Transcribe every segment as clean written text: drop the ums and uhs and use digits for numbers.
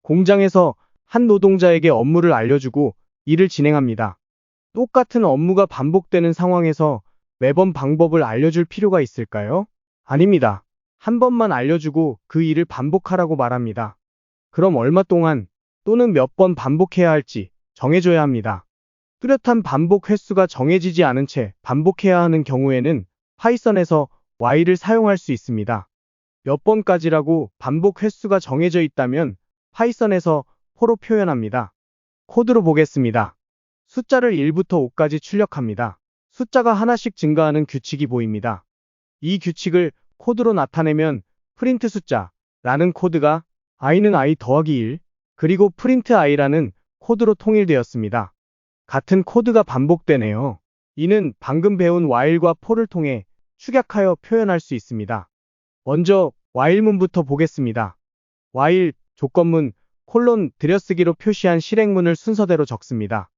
공장에서 한 노동자에게 업무를 알려주고 일을 진행합니다. 똑같은 업무가 반복되는 상황에서 매번 방법을 알려줄 필요가 있을까요? 아닙니다. 한 번만 알려주고 그 일을 반복하라고 말합니다. 그럼 얼마 동안 또는 몇 번 반복해야 할지 정해줘야 합니다. 뚜렷한 반복 횟수가 정해지지 않은 채 반복해야 하는 경우에는 파이썬에서 while을 사용할 수 있습니다. 몇 번까지라고 반복 횟수가 정해져 있다면 파이썬에서 for로 표현합니다. 코드로 보겠습니다. 숫자를 1부터 5까지 출력합니다. 숫자가 하나씩 증가하는 규칙이 보입니다. 이 규칙을 코드로 나타내면 프린트 숫자라는 코드가 i는 i 더하기 1 그리고 프린트 i라는 코드로 통일되었습니다. 같은 코드가 반복되네요. 이는 방금 배운 while과 for를 통해 축약하여 표현할 수 있습니다. 먼저 while문부터 보겠습니다. while 조건문 콜론 들여쓰기로 표시한 실행문을 순서대로 적습니다.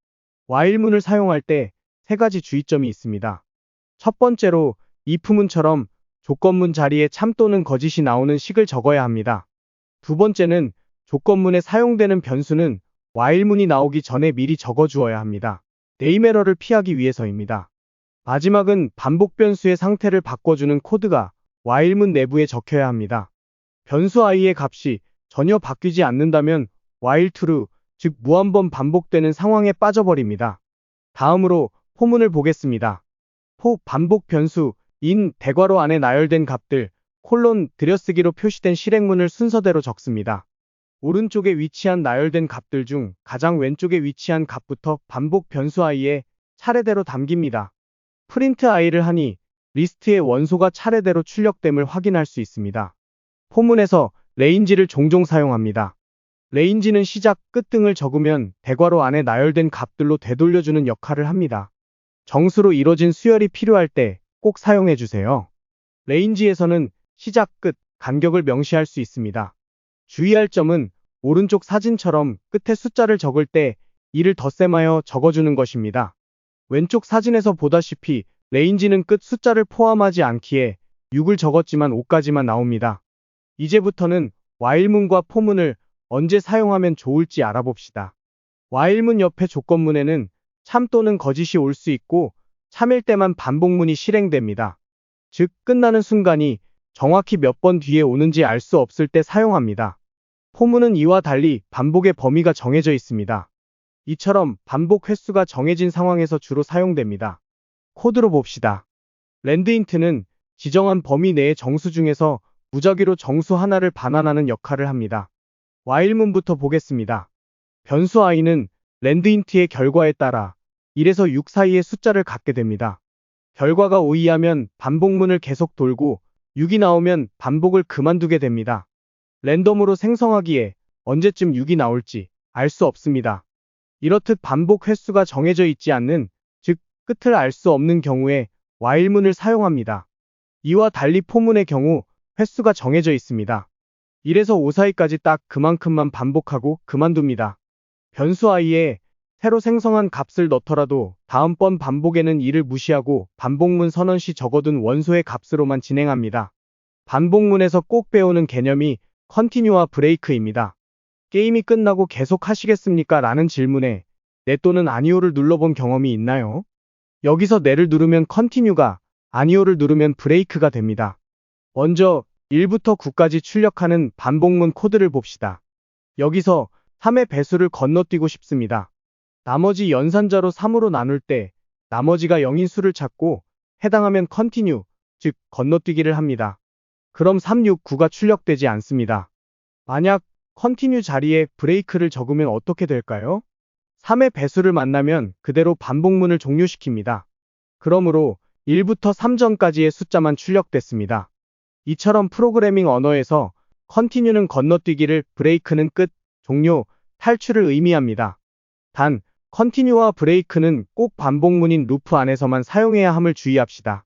while문을 사용할 때 세 가지 주의점이 있습니다. 첫 번째로 if문처럼 조건문 자리에 참 또는 거짓이 나오는 식을 적어야 합니다. 두 번째는 조건문에 사용되는 변수는 while문이 나오기 전에 미리 적어주어야 합니다. 네임 에러를 피하기 위해서입니다. 마지막은 반복 변수의 상태를 바꿔주는 코드가 while문 내부에 적혀야 합니다. 변수 i의 값이 전혀 바뀌지 않는다면 while true, 즉 무한번 반복되는 상황에 빠져버립니다. 다음으로 for문을 보겠습니다. for 반복 변수 in 대괄호 안에 나열된 값들 콜론 들여쓰기로 표시된 실행문을 순서대로 적습니다. 오른쪽에 위치한 나열된 값들 중 가장 왼쪽에 위치한 값부터 반복 변수 i에 차례대로 담깁니다. 프린트 i를 하니 리스트의 원소가 차례대로 출력됨을 확인할 수 있습니다. for문에서 range를 종종 사용합니다. range는 시작, 끝 등을 적으면 대괄호 안에 나열된 값들로 되돌려주는 역할을 합니다. 정수로 이뤄진 수열이 필요할 때 꼭 사용해주세요. range에서는 시작, 끝, 간격을 명시할 수 있습니다. 주의할 점은 오른쪽 사진처럼 끝에 숫자를 적을 때 이를 덧셈하여 적어주는 것입니다. 왼쪽 사진에서 보다시피 range는 끝 숫자를 포함하지 않기에 6을 적었지만 5까지만 나옵니다. 이제부터는 while문과 for문을 언제 사용하면 좋을지 알아봅시다. while문 옆에 조건문에는 참 또는 거짓이 올 수 있고 참일 때만 반복문이 실행됩니다. 즉 끝나는 순간이 정확히 몇 번 뒤에 오는지 알 수 없을 때 사용합니다. for문은 이와 달리 반복의 범위가 정해져 있습니다. 이처럼 반복 횟수가 정해진 상황에서 주로 사용됩니다. 코드로 봅시다. landint는 지정한 범위 내의 정수 중에서 무작위로 정수 하나를 반환하는 역할을 합니다. while문부터 보겠습니다. 변수 i는 landint의 결과에 따라 1에서 6 사이의 숫자를 갖게 됩니다. 결과가 5 이하면 반복문을 계속 돌고 6이 나오면 반복을 그만두게 됩니다. 랜덤으로 생성하기에 언제쯤 6이 나올지 알 수 없습니다. 이렇듯 반복 횟수가 정해져 있지 않는, 즉 끝을 알 수 없는 경우에 while문을 사용합니다. 이와 달리 for문의 경우 횟수가 정해져 있습니다. 1에서 5 사이까지 딱 그만큼만 반복하고 그만둡니다. 변수 i에 새로 생성한 값을 넣더라도 다음번 반복에는 이를 무시하고 반복문 선언시 적어둔 원소의 값으로만 진행합니다. 반복문에서 꼭 배우는 개념이 continue와 break입니다. 게임이 끝나고 계속 하시겠습니까? 라는 질문에 네 또는 아니오를 눌러본 경험이 있나요? 여기서 네를 누르면 continue가, 아니오를 누르면 break가 됩니다. 먼저 1부터 9까지 출력하는 반복문 코드를 봅시다. 여기서 3의 배수를 건너뛰고 싶습니다. 나머지 연산자로 3으로 나눌 때 나머지가 0인 수를 찾고 해당하면 continue, 즉 건너뛰기를 합니다. 그럼 3, 6, 9가 출력되지 않습니다. 만약 continue 자리에 break를 적으면 어떻게 될까요? 3의 배수를 만나면 그대로 반복문을 종료시킵니다. 그러므로 1부터 3 전까지의 숫자만 출력됐습니다. 이처럼 프로그래밍 언어에서 continue는 건너뛰기를, break는 끝, 종료, 탈출을 의미합니다. 단, continue와 break는 꼭 반복문인 루프 안에서만 사용해야 함을 주의합시다.